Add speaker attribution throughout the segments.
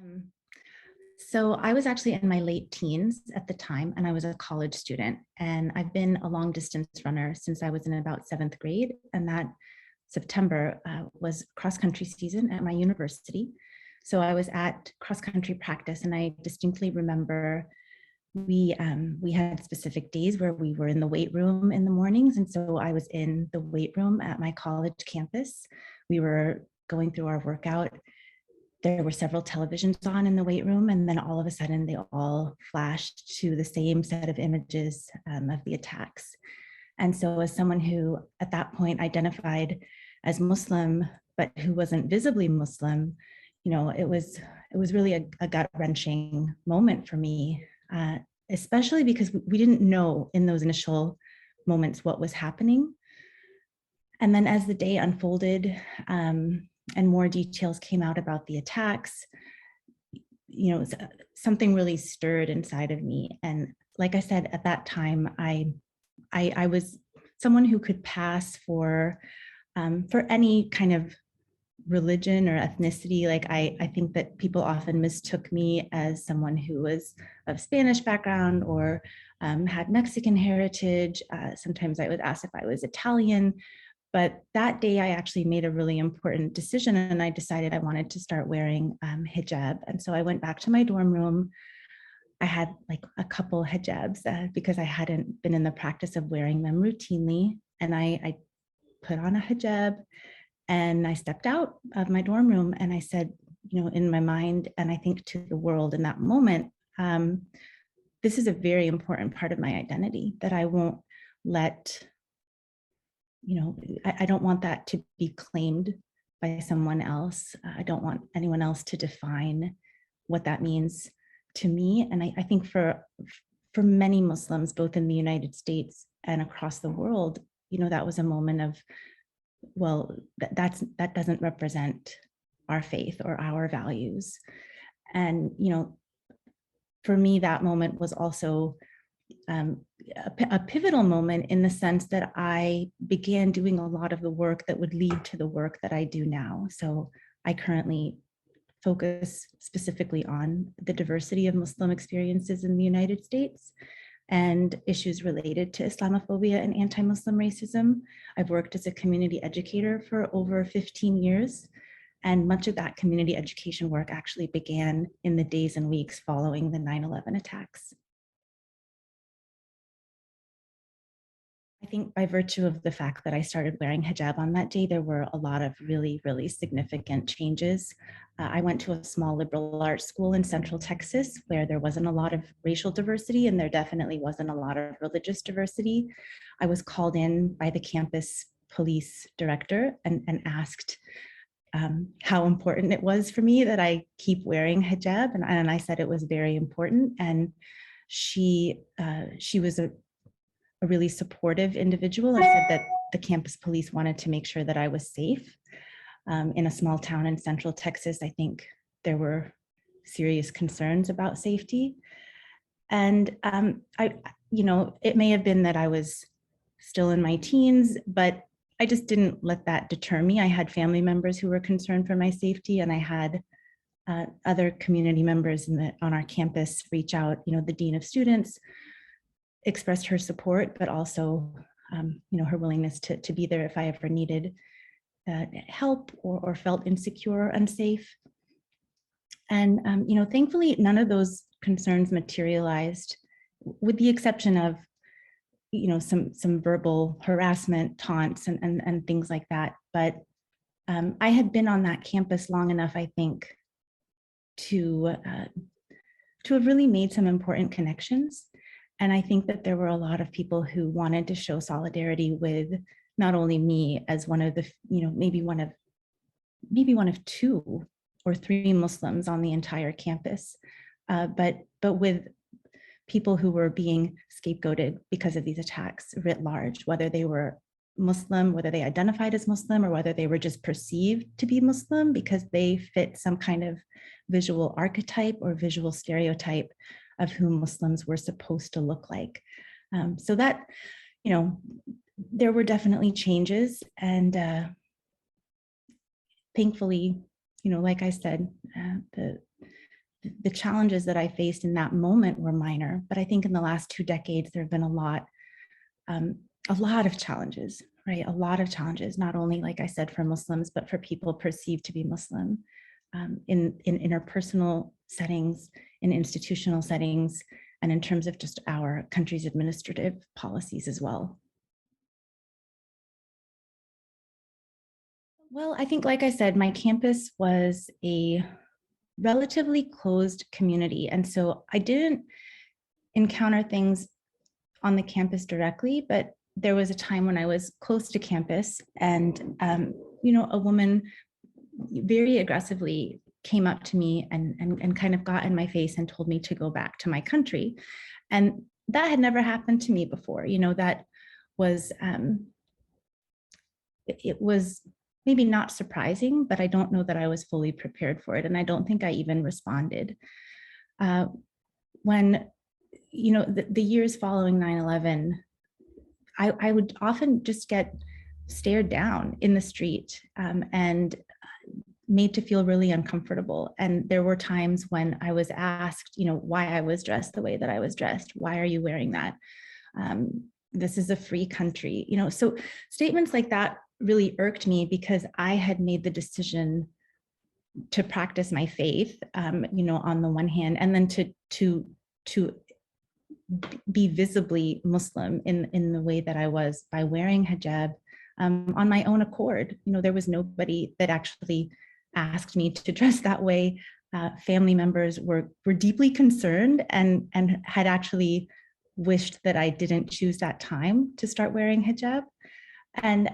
Speaker 1: Um, So I was actually in my late teens at the time, and I was a college student. And I've been a long distance runner since I was in about seventh grade. And that September was cross country season at my university. So I was at cross country practice, and I distinctly remember we had specific days where we were in the weight room in the mornings, and so I was in the weight room at my college campus. We were going through our workout. There were several televisions on in the weight room, and then all of a sudden they all flashed to the same set of images of the attacks. And so as someone who at that point identified as Muslim, but who wasn't visibly Muslim, it was really a gut-wrenching moment for me, especially because we didn't know in those initial moments what was happening. And then as the day unfolded, and more details came out about the attacks, something really stirred inside of me. And like I said, at that time, I was someone who could pass for any kind of religion or ethnicity. Like I think that people often mistook me as someone who was of Spanish background or had Mexican heritage. Sometimes I was asked if I was Italian. But that day, I actually made a really important decision, and I decided I wanted to start wearing hijab. And so I went back to my dorm room. I had like a couple hijabs because I hadn't been in the practice of wearing them routinely. And I put on a hijab and I stepped out of my dorm room and I said, in my mind, and I think to the world in that moment, this is a very important part of my identity that I won't let I don't want that to be claimed by someone else. I don't want anyone else to define what that means to me. And I think for many Muslims, both in the United States and across the world, that was a moment of, well, that doesn't represent our faith or our values. And, for me, that moment was also a pivotal moment in the sense that I began doing a lot of the work that would lead to the work that I do now. So I currently focus specifically on the diversity of Muslim experiences in the United States and issues related to Islamophobia and anti-Muslim racism. I've worked as a community educator for over 15 years. And much of that community education work actually began in the days and weeks following the 9/11 attacks. I think by virtue of the fact that I started wearing hijab on that day, there were a lot of really, really significant changes. I went to a small liberal arts school in Central Texas where there wasn't a lot of racial diversity and there definitely wasn't a lot of religious diversity. I was called in by the campus police director and asked how important it was for me that I keep wearing hijab. And I said it was very important. And she was a really supportive individual. I said that the campus police wanted to make sure that I was safe. In a small town in Central Texas, I think there were serious concerns about safety. And it may have been that I was still in my teens, but I just didn't let that deter me. I had family members who were concerned for my safety, and I had other community members on our campus reach out. The dean of students expressed her support, but also, her willingness to be there if I ever needed help or felt insecure or unsafe. And, thankfully, none of those concerns materialized, with the exception of, some verbal harassment, taunts, and things like that. But I had been on that campus long enough, I think, to have really made some important connections. And I think that there were a lot of people who wanted to show solidarity with not only me as one of the, maybe one of 2 or 3 Muslims on the entire campus, but with people who were being scapegoated because of these attacks writ large, whether they were Muslim, whether they identified as Muslim, or whether they were just perceived to be Muslim because they fit some kind of visual archetype or visual stereotype of who Muslims were supposed to look like. So that, there were definitely changes. And thankfully, like I said, the challenges that I faced in that moment were minor, but I think in the last 2 decades, there have been a lot of challenges, right? A lot of challenges, not only, like I said, for Muslims, but for people perceived to be Muslim, in interpersonal settings, in institutional settings, and in terms of just our country's administrative policies as well. Well, I think, like I said, my campus was a relatively closed community. And so I didn't encounter things on the campus directly, but there was a time when I was close to campus and, a woman very aggressively came up to me and kind of got in my face and told me to go back to my country. And that had never happened to me before. That was, it was maybe not surprising, but I don't know that I was fully prepared for it. And I don't think I even responded. When, the years following 9/11, I would often just get stared down in the street, and made to feel really uncomfortable. And there were times when I was asked, why I was dressed the way that I was dressed. Why are you wearing that? This is a free country, so statements like that really irked me because I had made the decision to practice my faith, on the one hand, and then to be visibly Muslim in the way that I was by wearing hijab, on my own accord. There was nobody that actually asked me to dress that way. Family members were deeply concerned and had actually wished that I didn't choose that time to start wearing hijab. And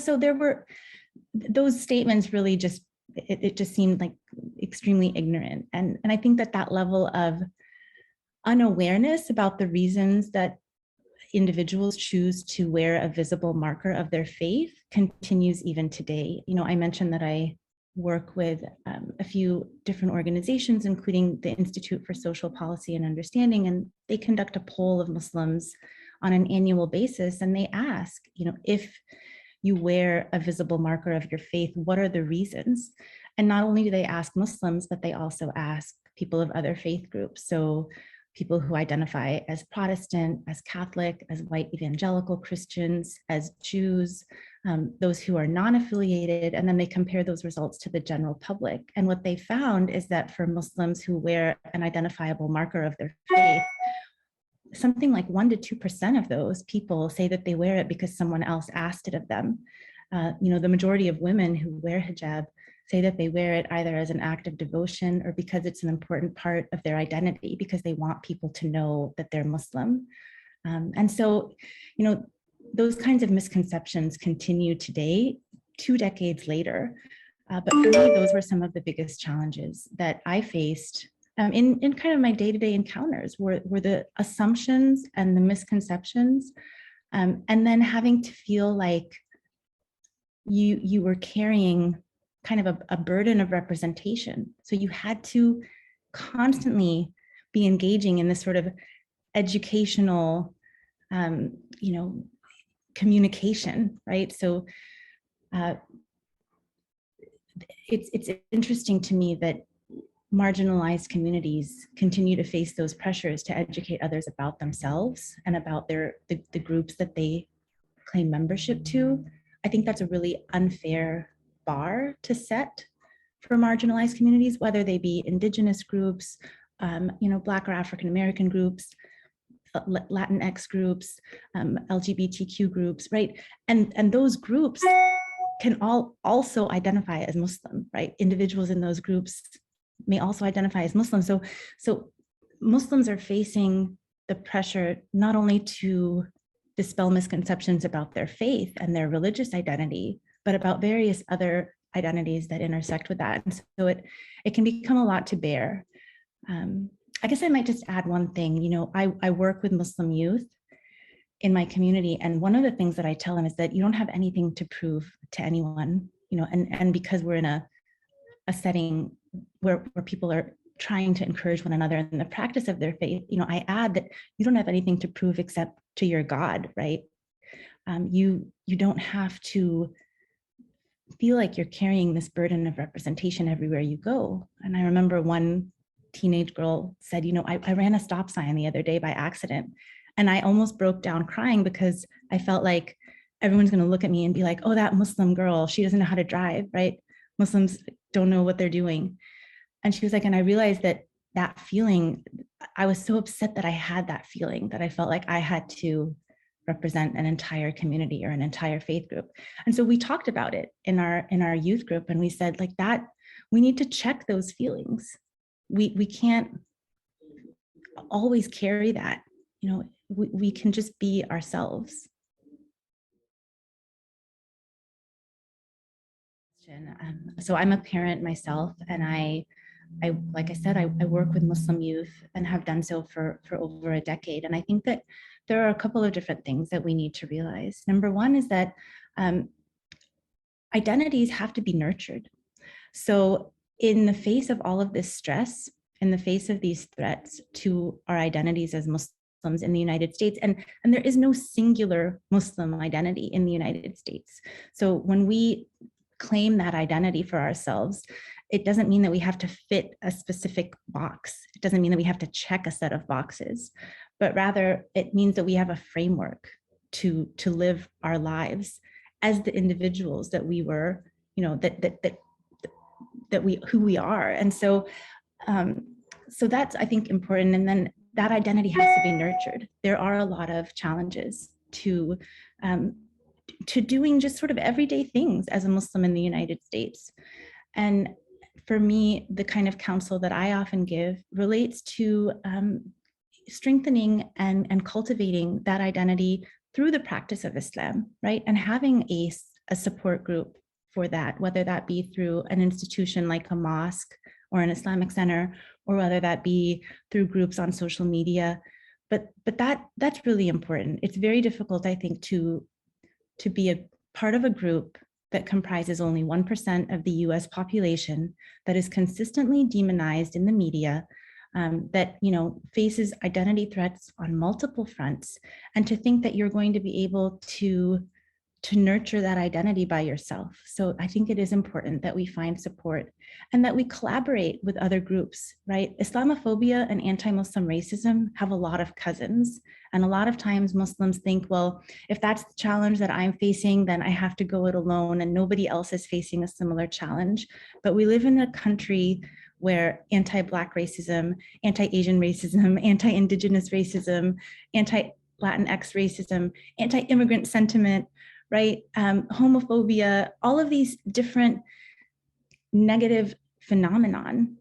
Speaker 1: so there were those statements really just, it just seemed like extremely ignorant. And I think that level of unawareness about the reasons that individuals choose to wear a visible marker of their faith continues even today. I mentioned that I work with a few different organizations, including the Institute for Social Policy and Understanding, and they conduct a poll of Muslims on an annual basis, and they ask, if you wear a visible marker of your faith, what are the reasons? And not only do they ask Muslims, but they also ask people of other faith groups. So people who identify as Protestant, as Catholic, as white evangelical Christians, as Jews, those who are non-affiliated, and then they compare those results to the general public. And what they found is that for Muslims who wear an identifiable marker of their faith, something like 1% to 2% of those people say that they wear it because someone else asked it of them. The majority of women who wear hijab say that they wear it either as an act of devotion or because it's an important part of their identity, because they want people to know that they're Muslim. And so, those kinds of misconceptions continue today, 2 decades later. But for me, those were some of the biggest challenges that I faced in kind of my day-to-day encounters, were the assumptions and the misconceptions, and then having to feel like you were carrying kind of a burden of representation. So you had to constantly be engaging in this sort of educational, communication, right? So it's interesting to me that marginalized communities continue to face those pressures to educate others about themselves and about the groups that they claim membership to. I think that's a really unfair bar to set for marginalized communities, whether they be Indigenous groups, Black or African American groups, Latinx groups, LGBTQ groups, right? And those groups can all also identify as Muslim, right? Individuals in those groups may also identify as Muslim. So Muslims are facing the pressure not only to dispel misconceptions about their faith and their religious identity, but about various other identities that intersect with that. And so it can become a lot to bear. I guess I might just add one thing. I work with Muslim youth in my community, and one of the things that I tell them is that you don't have anything to prove to anyone, and because we're in a setting where people are trying to encourage one another in the practice of their faith, I add that you don't have anything to prove except to your God, right? You don't have to feel like you're carrying this burden of representation everywhere you go. And I remember one teenage girl said, I ran a stop sign the other day by accident. And I almost broke down crying because I felt like everyone's going to look at me and be like, oh, that Muslim girl, she doesn't know how to drive, right? Muslims don't know what they're doing. And she was like, and I realized that feeling, I was so upset that I had that feeling, that I felt like I had to represent an entire community or an entire faith group. And so we talked about it in our youth group, and we said, like, that we need to check those feelings. We can't always carry that. We can just be ourselves. So I'm a parent myself, and I like I said, I work with Muslim youth and have done so for over a decade. And I think that there are a couple of different things that we need to realize. Number one is that identities have to be nurtured. So in the face of all of this stress, in the face of these threats to our identities as Muslims in the United States, and there is no singular Muslim identity in the United States. So when we claim that identity for ourselves, it doesn't mean that we have to fit a specific box. It doesn't mean that we have to check a set of boxes, but rather it means that we have a framework to live our lives as the individuals that we were, who we are. And so that's, I think, important. And then that identity has to be nurtured. There are a lot of challenges to doing just sort of everyday things as a Muslim in the United States. And for me, the kind of counsel that I often give relates to strengthening and cultivating that identity through the practice of Islam, right? And having a support group for that, whether that be through an institution like a mosque or an Islamic center, or whether that be through groups on social media. But that's really important. It's very difficult, I think, to be a part of a group that comprises only 1% of the US population, that is consistently demonized in the media, that faces identity threats on multiple fronts, and to think that you're going to be able to nurture that identity by yourself. So I think it is important that we find support and that we collaborate with other groups, right? Islamophobia and anti-Muslim racism have a lot of cousins. And a lot of times Muslims think, well, if that's the challenge that I'm facing, then I have to go it alone and nobody else is facing a similar challenge. But we live in a country where anti-Black racism, anti-Asian racism, anti-Indigenous racism, anti-Latinx racism, anti-immigrant sentiment, right? Homophobia, all of these different negative phenomenon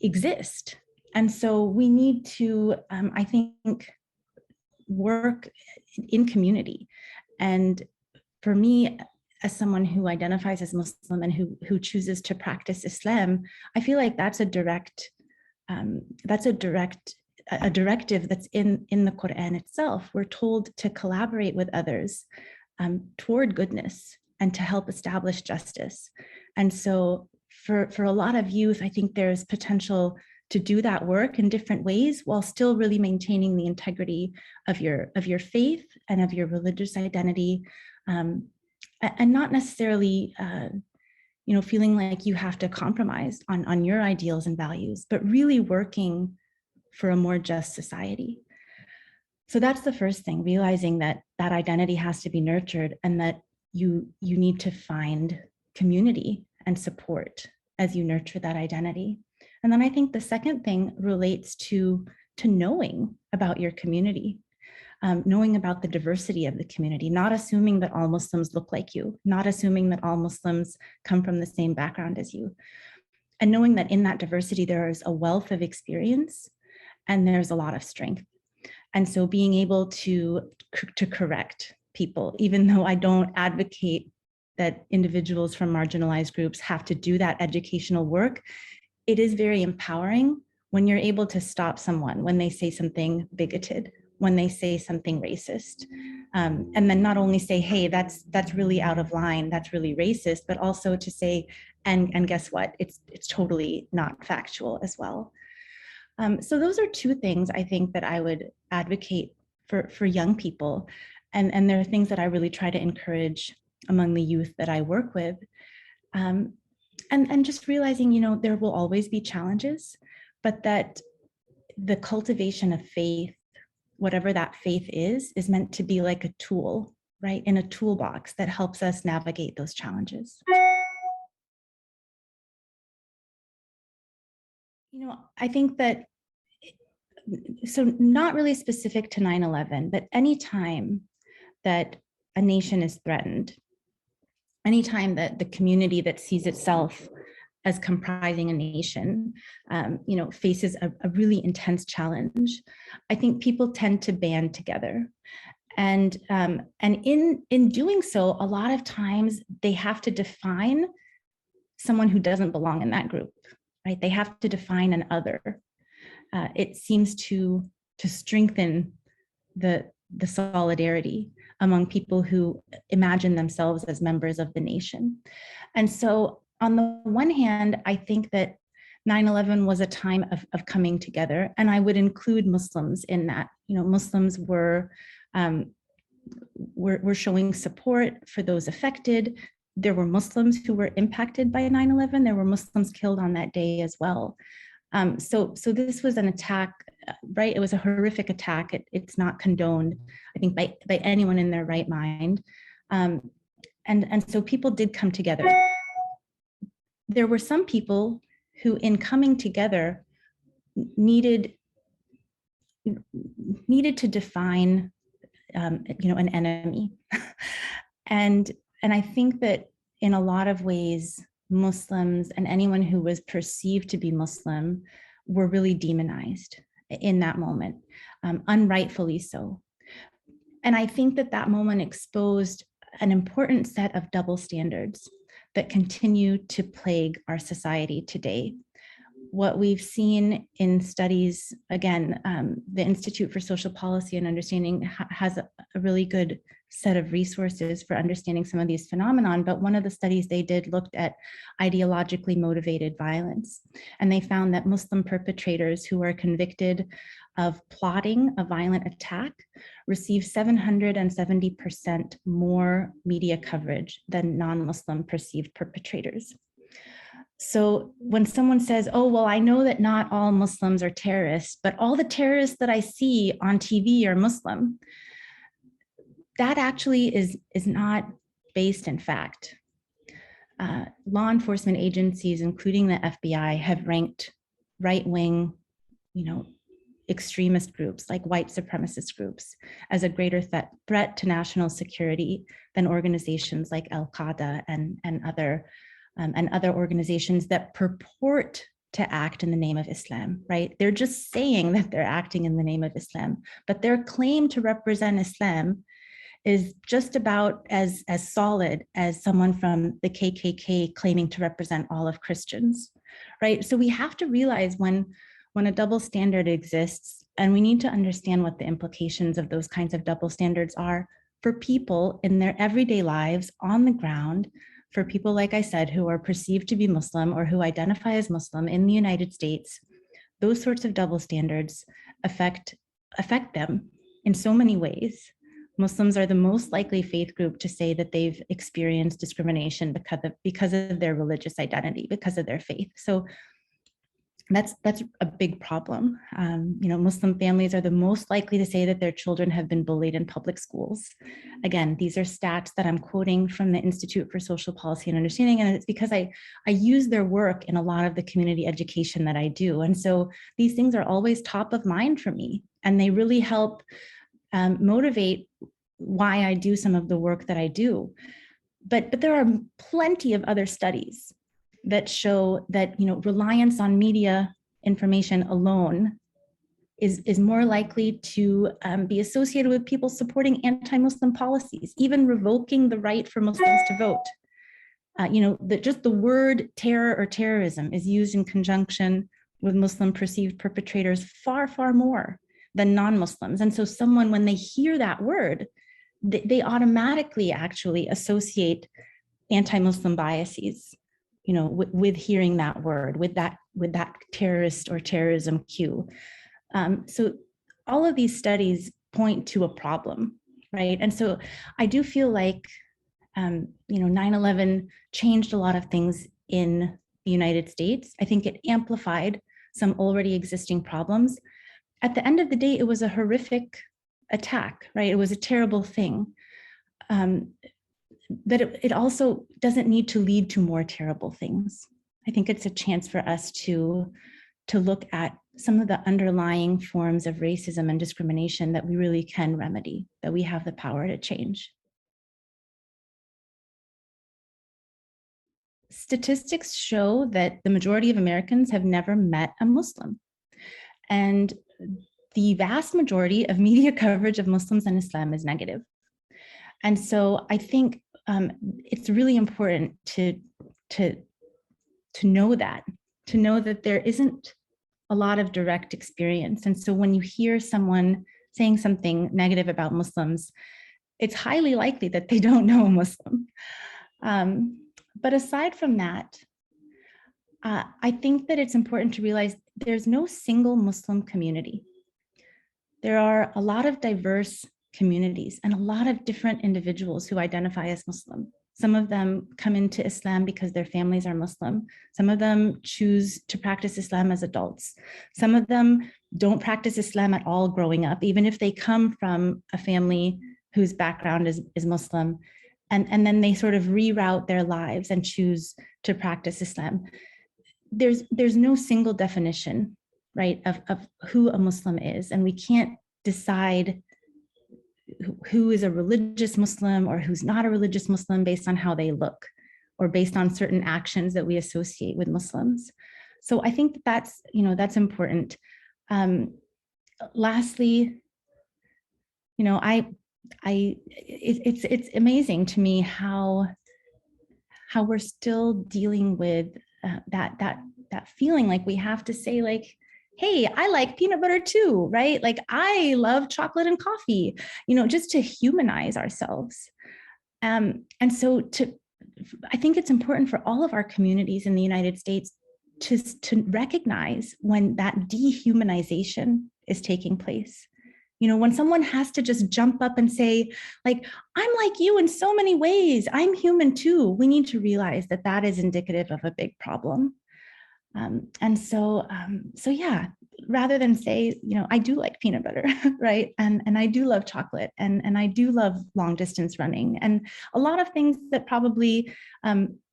Speaker 1: exist. And so we need to, I think, work in community. And for me, as someone who identifies as Muslim and who chooses to practice Islam, I feel like that's a directive that's in the Quran itself. We're told to collaborate with others toward goodness and to help establish justice. And so for a lot of youth, I think there's potential to do that work in different ways while still really maintaining the integrity of your faith and of your religious identity, and not necessarily feeling like you have to compromise on your ideals and values, but really working for a more just society. So that's the first thing, realizing that identity has to be nurtured and that you need to find community and support as you nurture that identity. And then I think the second thing relates to knowing about your community, knowing about the diversity of the community, not assuming that all Muslims look like you, not assuming that all Muslims come from the same background as you, and knowing that in that diversity, there is a wealth of experience and there's a lot of strength. And so being able to correct people, even though I don't advocate that individuals from marginalized groups have to do that educational work, it is very empowering when you're able to stop someone when they say something bigoted, when they say something racist, and then not only say, hey, that's really out of line, that's really racist, but also to say, and guess what, it's totally not factual as well. So those are two things I think that I would advocate for young people. And there are things that I really try to encourage among the youth that I work with. And just realizing, there will always be challenges, but that the cultivation of faith, whatever that faith is meant to be like a tool, right? In a toolbox that helps us navigate those challenges. I think that, so not really specific to 9/11, but anytime that a nation is threatened, anytime that the community that sees itself as comprising a nation, faces a really intense challenge, I think people tend to band together. And in doing so, a lot of times they have to define someone who doesn't belong in that group, right? They have to define an other. It seems to strengthen the solidarity among people who imagine themselves as members of the nation. And so on the one hand, I think that 9/11 was a time of coming together, and I would include Muslims in that. Muslims were showing support for those affected. There were Muslims who were impacted by 9/11. There were Muslims killed on that day as well. So this was an attack, right? It was a horrific attack. It's not condoned, I think, by anyone in their right mind. And so people did come together. There were some people who, in coming together, needed to define, an enemy. and I think that in a lot of ways, Muslims and anyone who was perceived to be Muslim were really demonized in that moment, unrightfully so. And I think that moment exposed an important set of double standards that continue to plague our society today. What we've seen in studies, again, the Institute for Social Policy and Understanding has a really good set of resources for understanding some of these phenomenon, but one of the studies they did looked at ideologically motivated violence. And they found that Muslim perpetrators who are convicted of plotting a violent attack receive 770% more media coverage than non-Muslim perceived perpetrators. So when someone says, oh, well, I know that not all Muslims are terrorists, but all the terrorists that I see on TV are Muslim, that actually is not based in fact. Law enforcement agencies, including the FBI, have ranked right-wing, extremist groups like white supremacist groups as a greater threat to national security than organizations like Al-Qaeda and other organizations that purport to act in the name of Islam, right? They're just saying that they're acting in the name of Islam, but their claim to represent Islam is just about as solid as someone from the KKK claiming to represent all of Christians, right? So we have to realize when a double standard exists, and we need to understand what the implications of those kinds of double standards are for people in their everyday lives on the ground, for people, like I said, who are perceived to be Muslim or who identify as Muslim in the United States. Those sorts of double standards affect them in so many ways. Muslims are the most likely faith group to say that they've experienced discrimination because of their religious identity, because of their faith. So that's a big problem. Muslim families are the most likely to say that their children have been bullied in public schools. Again, these are stats that I'm quoting from the Institute for Social Policy and Understanding, and it's because I use their work in a lot of the community education that I do. And so these things are always top of mind for me, and they really help motivate why I do some of the work that I do. But there are plenty of other studies that show that reliance on media information alone is more likely to be associated with people supporting anti-Muslim policies, even revoking the right for Muslims to vote. Just the word terror or terrorism is used in conjunction with Muslim perceived perpetrators far, far more than non-Muslims. And so someone, when they hear that word, they automatically actually associate anti-Muslim biases, with hearing that word, with that terrorist or terrorism cue. So all of these studies point to a problem, right? And so I do feel like 9/11 changed a lot of things in the United States. I think it amplified some already existing problems. At the end of the day, it was a horrific attack, right? It was a terrible thing. But it also doesn't need to lead to more terrible things. I think it's a chance for us to look at some of the underlying forms of racism and discrimination that we really can remedy, that we have the power to change. Statistics show that the majority of Americans have never met a Muslim. And the vast majority of media coverage of Muslims and Islam is negative. And so I think it's really important to know that there isn't a lot of direct experience. And so when you hear someone saying something negative about Muslims, it's highly likely that they don't know a Muslim. But aside from that, I think that it's important to realize there's no single Muslim community. There are a lot of diverse communities and a lot of different individuals who identify as Muslim. Some of them come into Islam because their families are Muslim. Some of them choose to practice Islam as adults. Some of them don't practice Islam at all growing up, even if they come from a family whose background is Muslim. And then they sort of reroute their lives and choose to practice Islam. There's no single definition, right, of who a Muslim is. And we can't decide who is a religious Muslim or who's not a religious Muslim based on how they look or based on certain actions that we associate with Muslims. So I think that's important. Lastly, it's amazing to me how we're still dealing with that feeling like we have to say like, hey, I like peanut butter too, right? Like I love chocolate and coffee, just to humanize ourselves. And so I think it's important for all of our communities in the United States to recognize when that dehumanization is taking place. When someone has to just jump up and say, like, I'm like you in so many ways, I'm human too, we need to realize that that is indicative of a big problem. And so yeah, rather than say, I do like peanut butter, right? And I do love chocolate and I do love long distance running and a lot of things that probably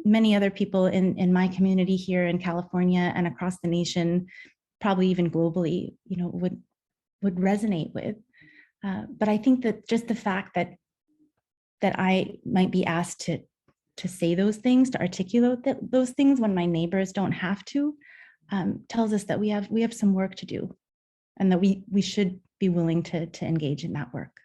Speaker 1: many other people in my community here in California and across the nation, probably even globally, would resonate with. But I think that just the fact that I might be asked to say those things, to articulate those things when my neighbors don't have to, tells us that we have some work to do and that we should be willing to engage in that work.